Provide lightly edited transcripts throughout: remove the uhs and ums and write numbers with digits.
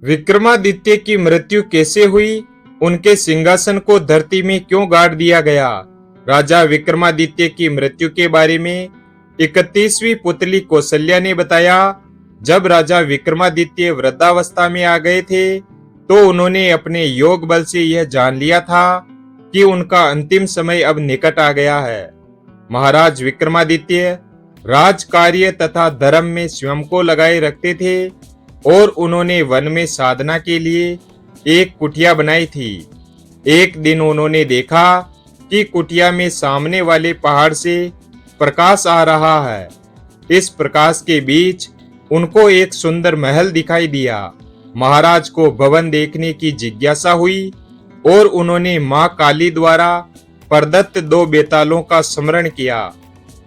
विक्रमादित्य की मृत्यु कैसे हुई? उनके सिंहासन को धरती में क्यों गाड़ दिया गया? राजा विक्रमादित्य की मृत्यु के बारे में 31वीं पुतली कौशल्या ने बताया। जब राजा विक्रमादित्य वृद्धावस्था में आ गए थे, तो उन्होंने अपने योग बल से यह जान लिया था कि उनका अंतिम समय अब निकट आ गया है। महाराज विक्रमादित्य राज कार्य तथा धर्म में स्वयं को लगाए रखते थे और उन्होंने वन में साधना के लिए एक कुटिया बनाई थी। एक दिन उन्होंने देखा कि कुटिया में सामने वाले पहाड़ से प्रकाश आ रहा है। इस प्रकाश के बीच उनको एक सुंदर महल दिखाई दिया। महाराज को भवन देखने की जिज्ञासा हुई और उन्होंने मां काली द्वारा प्रदत्त 2 बेतालों का स्मरण किया।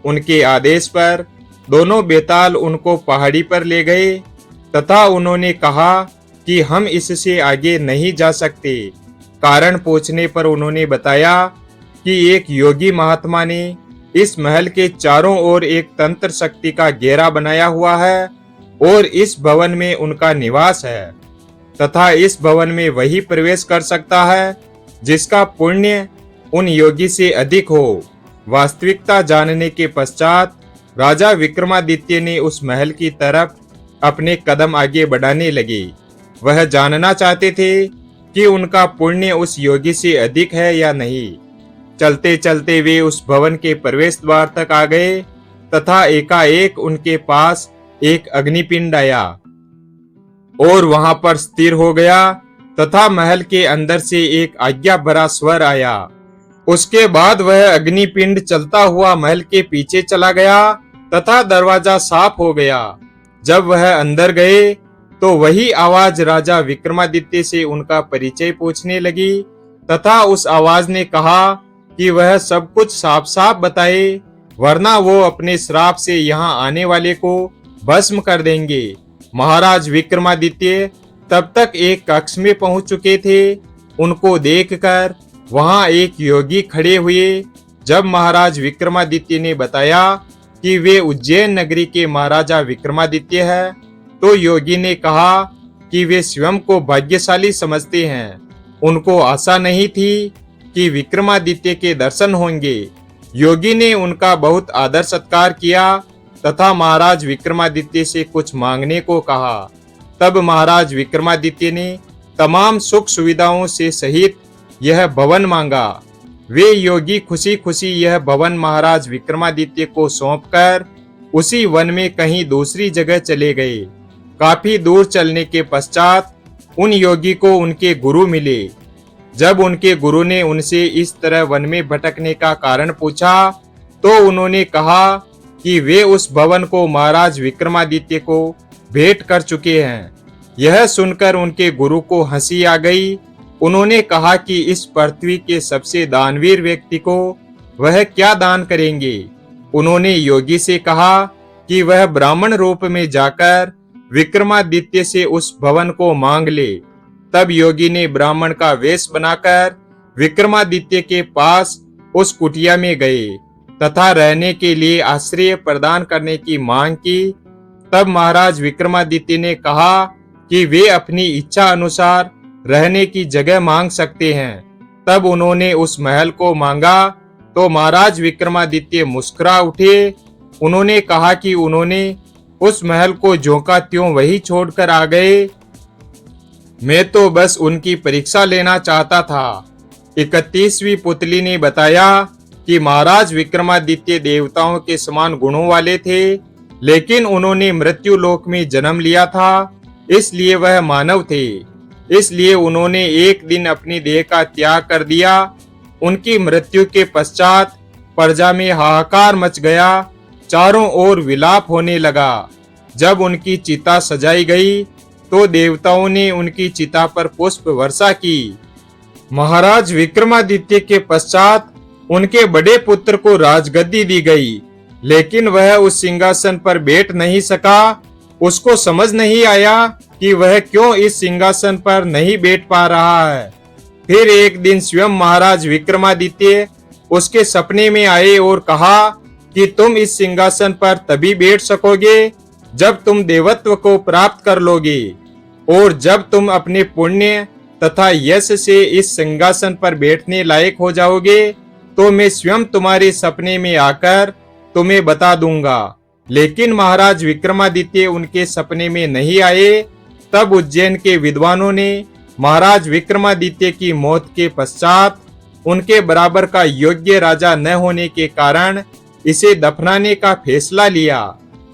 उनके आदेश पर दोनों बेताल उनको पहाड़ी पर ले गए तथा उन्होंने कहा कि हम इससे आगे नहीं जा सकते। कारण पूछने पर उन्होंने बताया कि एक योगी महात्मा ने इस महल के चारों ओर एक तंत्र शक्ति का घेरा बनाया हुआ है और इस भवन में उनका निवास है तथा इस भवन में वही प्रवेश कर सकता है जिसका पुण्य उन योगी से अधिक हो। वास्तविकता जानने के पश्चात राजा विक्रमादित्य ने उस महल की तरफ अपने कदम आगे बढ़ाने लगे। वह जानना चाहते थे कि उनका पुण्य उस योगी से अधिक है या नहीं। चलते चलते वे उस भवन के प्रवेश द्वार तक आ गए तथा एकाएक उनके पास एक अग्निपिंड आया और वहां पर स्थिर हो गया तथा महल के अंदर से एक आज्ञा भरा स्वर आया। उसके बाद वह अग्निपिंड चलता हुआ महल के पीछे चला गया तथा दरवाजा साफ हो गया। जब वह अंदर गए तो वही आवाज राजा विक्रमादित्य से उनका परिचय पूछने लगी तथा उस आवाज ने कहा कि वह सब कुछ साफ साफ बताए, वरना वो अपने श्राप से यहाँ आने वाले को भस्म कर देंगे। महाराज विक्रमादित्य तब तक एक कक्ष में पहुंच चुके थे। उनको देखकर वहां एक योगी खड़े हुए। जब महाराज विक्रमादित्य ने बताया कि वे उज्जैन नगरी के महाराजा विक्रमादित्य हैं, तो योगी ने कहा कि वे स्वयं को भाग्यशाली समझते हैं। उनको आशा नहीं थी कि विक्रमादित्य के दर्शन होंगे। योगी ने उनका बहुत आदर सत्कार किया तथा महाराज विक्रमादित्य से कुछ मांगने को कहा। तब महाराज विक्रमादित्य ने तमाम सुख सुविधाओं से सहित यह भवन मांगा। वे योगी खुशी खुशी यह भवन महाराज विक्रमादित्य को सौंपकर उसी वन में कहीं दूसरी जगह चले गए। काफी दूर चलने के पश्चात उन योगी को उनके गुरु मिले। जब उनके गुरु ने उनसे इस तरह वन में भटकने का कारण पूछा, तो उन्होंने कहा कि वे उस भवन को महाराज विक्रमादित्य को भेंट कर चुके हैं। यह सुनकर उनके गुरु को हंसी आ गई। उन्होंने कहा कि इस पृथ्वी के सबसे दानवीर व्यक्ति को वह क्या दान करेंगे। उन्होंने योगी से कहा कि वह ब्राह्मण रूप में जाकर विक्रमादित्य से उस भवन को मांग ले। तब योगी ने ब्राह्मण का वेश बनाकर विक्रमादित्य के पास उस कुटिया में गए तथा रहने के लिए आश्रय प्रदान करने की मांग की। तब महाराज विक्रमादित्य ने कहा कि वे अपनी इच्छा अनुसार रहने की जगह मांग सकते हैं। तब उन्होंने उस महल को मांगा तो महाराज विक्रमादित्य मुस्कुरा उठे। उन्होंने कहा कि उन्होंने उस महल को ज्यों का त्यों वही छोड़कर आ गए। मैं तो बस उनकी परीक्षा लेना चाहता था। 31वीं पुतली ने बताया कि महाराज विक्रमादित्य देवताओं के समान गुणों वाले थे, लेकिन उन्होंने मृत्यु लोक में जन्म लिया था, इसलिए वह मानव थे। इसलिए उन्होंने एक दिन अपनी देह का त्याग कर दिया। उनकी मृत्यु के पश्चात प्रजा में हाहाकार मच गया। चारों ओर विलाप होने लगा। जब उनकी चिता सजाई गई तो देवताओं ने उनकी चिता पर पुष्प वर्षा की। महाराज विक्रमादित्य के पश्चात उनके बड़े पुत्र को राजगद्दी दी गई, लेकिन वह उस सिंहासन पर बैठ नहीं सका। उसको समझ नहीं आया कि वह क्यों इस सिंहासन पर नहीं बैठ पा रहा है। फिर एक दिन स्वयं महाराज विक्रमादित्य उसके सपने में आए और कहा कि तुम इस सिंहासन पर तभी बैठ सकोगे जब तुम देवत्व को प्राप्त कर लोगे। और जब तुम अपने पुण्य तथा यश से इस सिंहासन पर बैठने लायक हो जाओगे तो मैं स्वयं तुम्हारे सपने में आकर तुम्हें बता दूंगा। लेकिन महाराज विक्रमादित्य उनके सपने में नहीं आए। तब उज्जैन के विद्वानों ने महाराज विक्रमादित्य की मौत के पश्चात उनके बराबर का योग्य राजा न होने के कारण इसे दफनाने का फैसला लिया।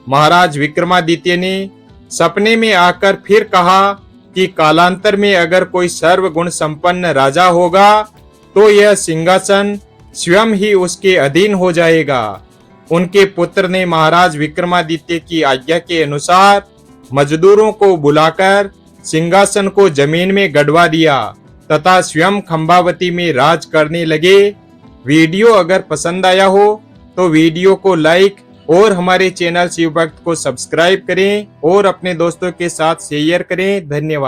महाराज विक्रमादित्य ने सपने में आकर फिर कहा कि कालांतर में अगर कोई सर्वगुण संपन्न राजा होगा तो यह सिंहासन स्वयं ही उसके अधीन हो जाएगा। उनके पुत्र ने महाराज विक्रमादित्य की आज्ञा के अनुसार मजदूरों को बुलाकर सिंहासन को जमीन में गड़वा दिया तथा स्वयं खंबावती में राज करने लगे। वीडियो अगर पसंद आया हो तो वीडियो को लाइक और हमारे चैनल शिव भक्त को सब्सक्राइब करें और अपने दोस्तों के साथ शेयर करें। धन्यवाद।